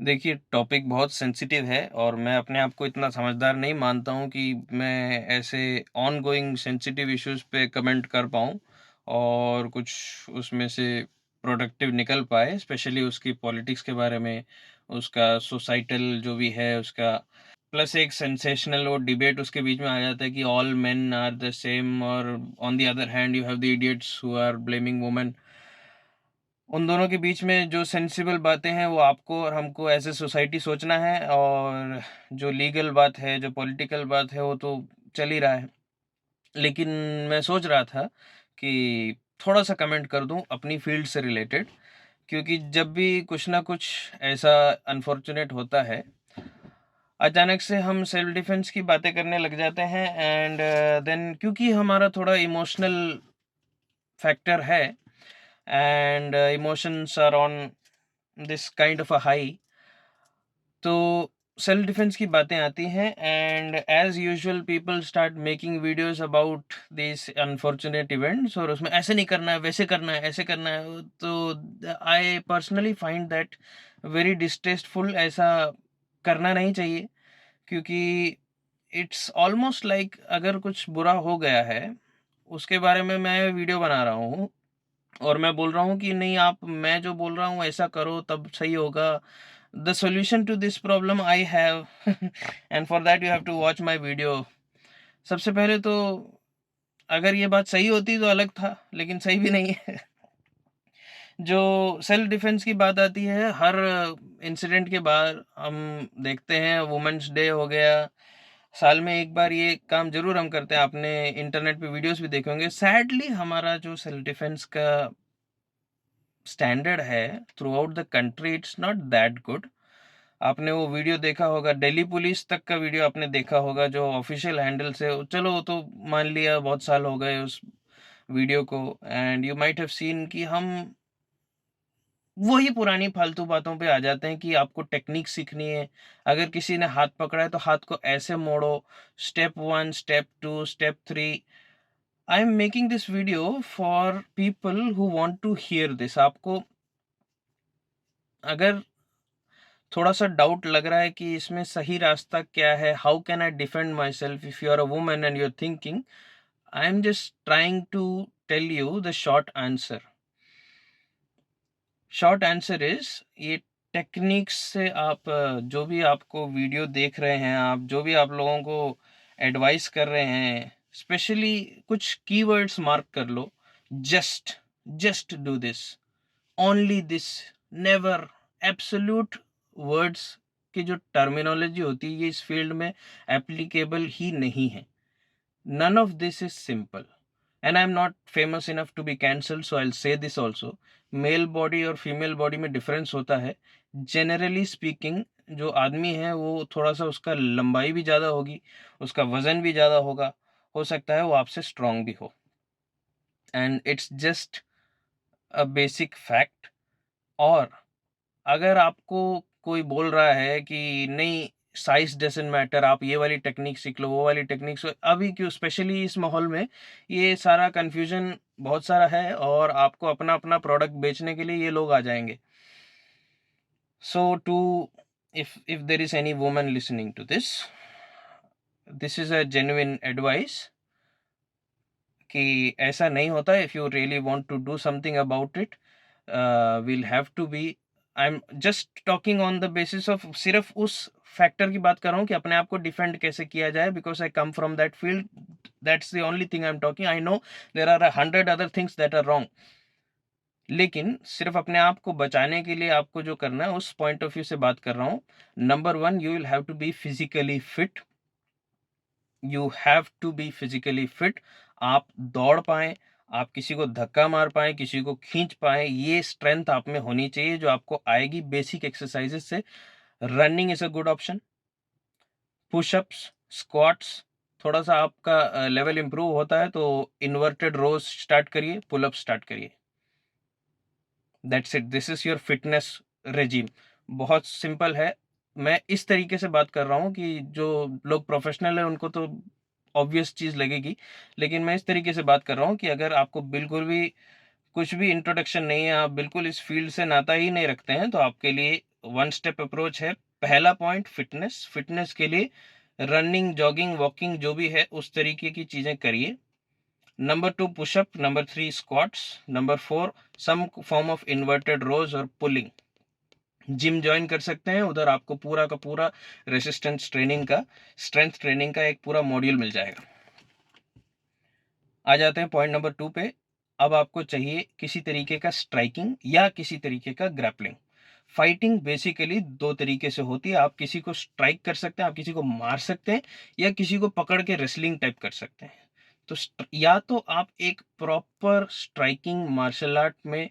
देखिए, टॉपिक बहुत सेंसिटिव है और मैं अपने आप को इतना समझदार नहीं मानता हूँ कि मैं ऐसे ऑन गोइंग सेंसिटिव इश्यूज़ पे कमेंट कर पाऊँ और कुछ उसमें से प्रोडक्टिव निकल पाए, स्पेशली उसकी पॉलिटिक्स के बारे में, उसका सोसाइटल जो भी है उसका, प्लस एक सेंसेशनल वो डिबेट उसके बीच में आ जाता है कि all men are the same और on the other hand you have the idiots who are blaming women. उन दोनों के बीच में जो सेंसिबल बातें हैं वो आपको और हमको एज़ अ सोसाइटी सोचना है, और जो लीगल बात है, जो पॉलिटिकल बात है वो तो चल ही रहा है। लेकिन मैं सोच रहा था कि थोड़ा-सा कमेंट कर दूँ अपनी फ़ील्ड से रिलेटेड, क्योंकि जब भी कुछ ना कुछ ऐसा अनफॉर्च्यूनेट होता है, अचानक से हम सेल्फ डिफेंस की बातें करने लग जाते हैं, एंड देन क्योंकि हमारा थोड़ा इमोशनल फैक्टर है, and emotions are on this kind of a high, तो सेल्फ डिफेंस की बातें आती हैं, and as usual people start making videos about this unfortunate events, और उसमें ऐसे नहीं करना है, वैसे करना है, ऐसे करना है। तो I personally find that very distasteful. ऐसा करना नहीं चाहिए, क्योंकि इट्स ऑलमोस्ट लाइक अगर कुछ बुरा हो गया है, उसके बारे में मैं वीडियो बना रहा हूँ और मैं बोल रहा हूँ कि नहीं, आप मैं जो बोल रहा हूँ ऐसा करो तब सही होगा। The solution to this problem I have and for that you have to watch my video. सबसे पहले तो अगर ये बात सही होती तो अलग था, लेकिन सही भी नहीं है। जो सेल्फ डिफेंस की बात आती है, हर इंसिडेंट के बाद हम देखते हैं, वुमेन्स डे हो गया, साल में एक बार ये काम ज़रूर हम करते हैं। आपने इंटरनेट पे वीडियोस भी देखे होंगे। सैडली हमारा जो सेल्फ डिफेंस का स्टैंडर्ड है through out the country, it's not that good. आपने वो वीडियो देखा होगा, दिल्ली पुलिस तक का वीडियो आपने देखा होगा जो ऑफिशियल हैंडल से, चलो वो तो मान लिया बहुत साल हो गए उस वीडियो को, and you might have seen कि हम वही पुरानी फालतू बातों पे आ जाते हैं कि आपको टेक्निक सीखनी है। अगर किसी ने हाथ पकड़ा है तो हाथ को ऐसे मोड़ो, step 1, step 2, step 3। I am making this video for people who want to hear this. आपको अगर थोड़ा-सा डाउट लग रहा है कि इसमें सही रास्ता क्या है, how can I defend myself if you are a woman and you are thinking, I am just trying to tell you the short answer. Short answer is, ये टेक्निक्स से आप जो भी आपको वीडियो देख रहे हैं, आप जो भी आप लोगों को एडवाइस कर रहे हैं, स्पेशली कुछ कीवर्ड्स मार्क कर लो। Just, just do this, only this, never, absolute words की जो टर्मिनोलॉजी होती है, ये इस फील्ड में एप्लीकेबल ही नहीं है। None of this is simple. And I'm not famous enough to be cancelled, so I'll say this also. Male body और फीमेल बॉडी में डिफरेंस होता है। जनरली स्पीकिंग, जो आदमी है वो थोड़ा सा उसका लंबाई भी ज़्यादा होगी, उसका वज़न भी ज़्यादा होगा, हो सकता है वो आपसे स्ट्रांग भी हो, and it's just a basic fact. और अगर आपको कोई बोल रहा है कि नहीं, साइज डजंट मैटर, आप ये वाली टेक्निक सीख लो, वो वाली टेक्निक से, अभी क्यों स्पेशली इस माहौल में ये सारा कंफ्यूजन बहुत सारा है, और आपको अपना अपना प्रोडक्ट बेचने के लिए ये लोग आ जाएंगे। सो to, if there is any woman listening to this, this is a genuine advice कि ऐसा नहीं होता। If you really want to do something about it, will have to be, I am just talking on the basis of, सिर्फ उस factor की बात कर रहा हूँ कि अपने आप को डिफेंड कैसे किया जाए, because I come from that field. That's the only thing I am talking. I know there are 100 other things that are wrong, लेकिन सिर्फ अपने आप को बचाने के लिए आपको जो करना है उस पॉइंट ऑफ व्यू से बात कर रहा हूँ। Number one, you will have to be physically fit. You have to be physically fit. आप दौड़ पाएँ, आप किसी को धक्का मार पाएँ, किसी को खींच पाएँ, ये स्ट्रेंथ आप में होनी चाहिए जो आपको आएगी बेसिक एक्सरसाइज़ेज़ से। Running is a good option, pushups, squats, थोड़ा-सा आपका लेवल इम्प्रूव होता है तो इन्वर्टेड रोज़ स्टार्ट करिए, पुल-अप्स स्टार्ट करिए। That's it, this is your fitness regime. बहुत सिंपल है। मैं इस तरीके से बात कर रहा हूँ कि जो लोग प्रोफेशनल हैं उनको तो ऑब्वियस चीज़ लगेगी, लेकिन मैं इस तरीके से बात कर रहा हूँ कि अगर आपको बिल्कुल भी कुछ भी इंट्रोडक्शन नहीं है, आप बिल्कुल इस फील्ड से नाता ही नहीं रखते हैं, तो आपके लिए वन स्टेप अप्रोच है। पहला पॉइंट फिटनेस, फिटनेस के लिए रनिंग, जॉगिंग, वॉकिंग जो भी है उस तरीके की चीज़ें करिए। Number 2 pushup, number 3 squats, number 4 some form of inverted rows और पुलिंग। जिम ज्वाइन कर सकते हैं, उधर आपको पूरा का पूरा रेसिस्टेंस ट्रेनिंग का, स्ट्रेंथ ट्रेनिंग का एक पूरा मॉड्यूल मिल जाएगा। आ जाते हैं पॉइंट नंबर 2 पे। अब आपको चाहिए किसी तरीके का स्ट्राइकिंग या किसी तरीके का ग्रैपलिंग। फाइटिंग बेसिकली दो तरीके से होती है, आप किसी को स्ट्राइक कर सकते हैं, आप किसी को मार सकते हैं, या किसी को पकड़ के रेसलिंग टाइप कर सकते हैं। तो या तो आप एक प्रॉपर स्ट्राइकिंग मार्शल आर्ट में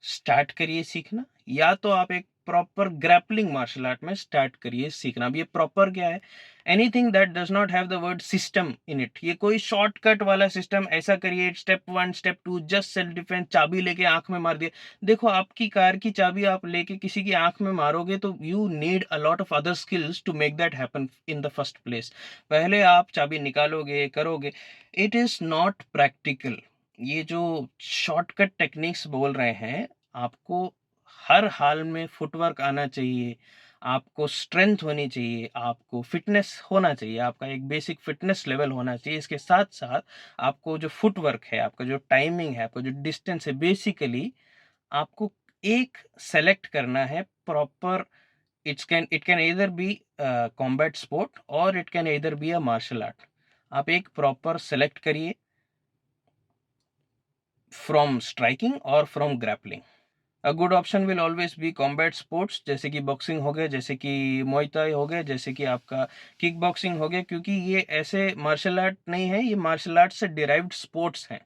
स्टार्ट करिए सीखना, या तो आप एक प्रॉपर ग्रैपलिंग मार्शल आर्ट में स्टार्ट करिए सीखना। अब ये प्रॉपर क्या है? Anything that does not have the word system in it. ये कोई शॉर्टकट वाला सिस्टम, ऐसा करिए step 1 step 2 just self defence, चाबी लेके आंख में मार दिया। देखो, आपकी कार की चाबी आप लेके किसी की आंख में मारोगे तो you need a lot of other skills to make that happen in the first place. पहले आप चाबी निकालोगे, करोगे, इट इज नॉट प्रैक्टिकल। ये जो शॉर्टकट टेक्निक्स बोल रहे हैं, आपको हर हाल में फुटवर्क आना चाहिए, आपको स्ट्रेंथ होनी चाहिए, आपको फिटनेस होना चाहिए, आपका एक बेसिक फिटनेस लेवल होना चाहिए। इसके साथ-साथ आपको जो फुटवर्क है, आपका जो टाइमिंग है, आपका जो डिस्टेंस है, बेसिकली आपको एक सेलेक्ट करना है proper. It can either be combat sport or it can either be a martial art. आप एक प्रॉपर सेलेक्ट करिए from striking or from grappling. A good option will always be combat sports, जैसे कि boxing हो गया, जैसे कि मुay Thai हो गया, जैसे कि आपका किक बॉक्सिंग हो गया, क्योंकि ये ऐसे मार्शल आर्ट नहीं है, ये मार्शल आर्ट से डिराइव्ड स्पोर्ट्स हैं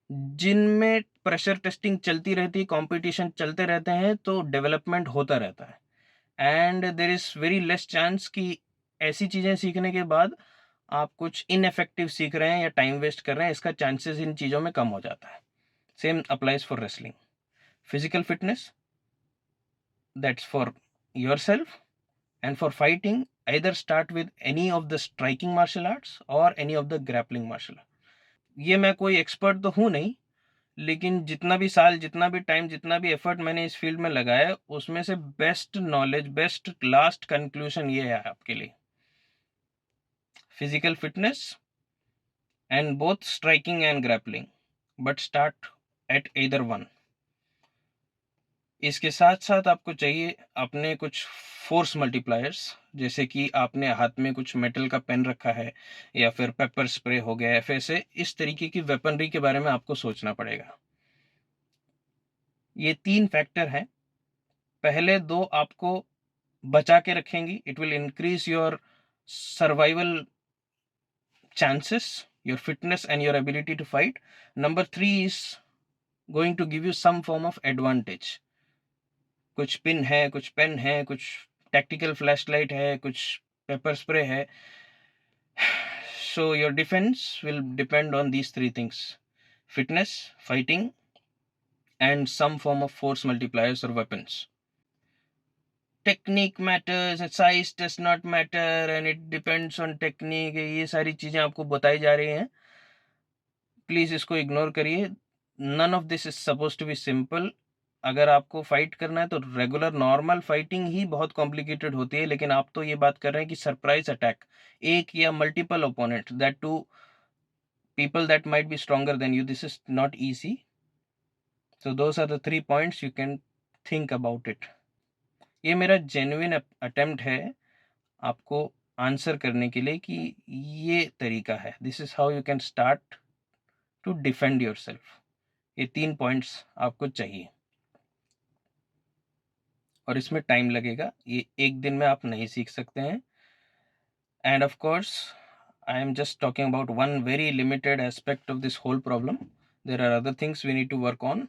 जिनमें प्रेशर टेस्टिंग चलती रहती है, कंपटीशन चलते रहते हैं, तो डेवलपमेंट होता रहता है। And there is very less chance कि ऐसी चीज़ें सीखने के बाद आप कुछ इनफेक्टिव सीख रहे हैं या टाइम वेस्ट कर रहे हैं, इसका चांसेस इन चीज़ों में कम हो जाता है। Same applies for wrestling. Physical fitness, that's for yourself. And for fighting, either start with any of the striking martial arts or any of the grappling martial art. ये मैं कोई एक्सपर्ट तो हूँ नहीं, लेकिन जितना भी साल, जितना भी टाइम, जितना भी एफर्ट मैंने इस फील्ड में लगाया, उसमें से best knowledge, best last conclusion ये है आपके लिए। Physical fitness and both striking and grappling, but start at either one. इसके साथ-साथ आपको चाहिए अपने कुछ फ़ोर्स मल्टीप्लायर्स, जैसे कि आपने हाथ में कुछ मेटल का पेन रखा है या फिर पेपर स्प्रे हो गया, ऐसे इस तरीके की वेपनरी के बारे में आपको सोचना पड़ेगा। ये 3 फैक्टर हैं। पहले 2 आपको बचा के रखेंगी, it will increase your survival chances, your fitness and your ability to fight. Number 3 is going to give you some form of advantage. कुछ पिन है, कुछ पेन है, कुछ टैक्टिकल फ्लैशलाइट है, कुछ पेपर स्प्रे है। So your defense will depend on these three things: fitness, fighting, and some form of force multipliers or weapons. Technique matters, size does not matter, and it depends on technique. ये सारी चीज़ें आपको बताई जा रही हैं, please इसको ignore करिए। None of this is suppose to be simple. अगर आपको फाइट करना है तो रेगुलर नॉर्मल फाइटिंग ही बहुत कॉम्प्लिकेटेड होती है, लेकिन आप तो ये बात कर रहे हैं कि सरप्राइज अटैक, एक या multiple opponent, that two people that might be stronger than you, this is not easy. So those are the 3 points you can think about it. ये मेरा जेन्युइन अटेम्प्ट है आपको आंसर करने के लिए कि ये तरीका है, this is how you can start to defend yourself. ये 3 पॉइंट्स आपको चाहिए और इसमें टाइम लगेगा, ये एक दिन में आप नहीं सीख सकते हैं। And of course I am just talking about one very limited aspect of this whole problem. There are other things we need to work on,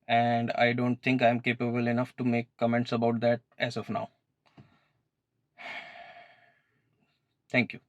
and I don't think I'm capable enough to make comments about that as of now. Thank you.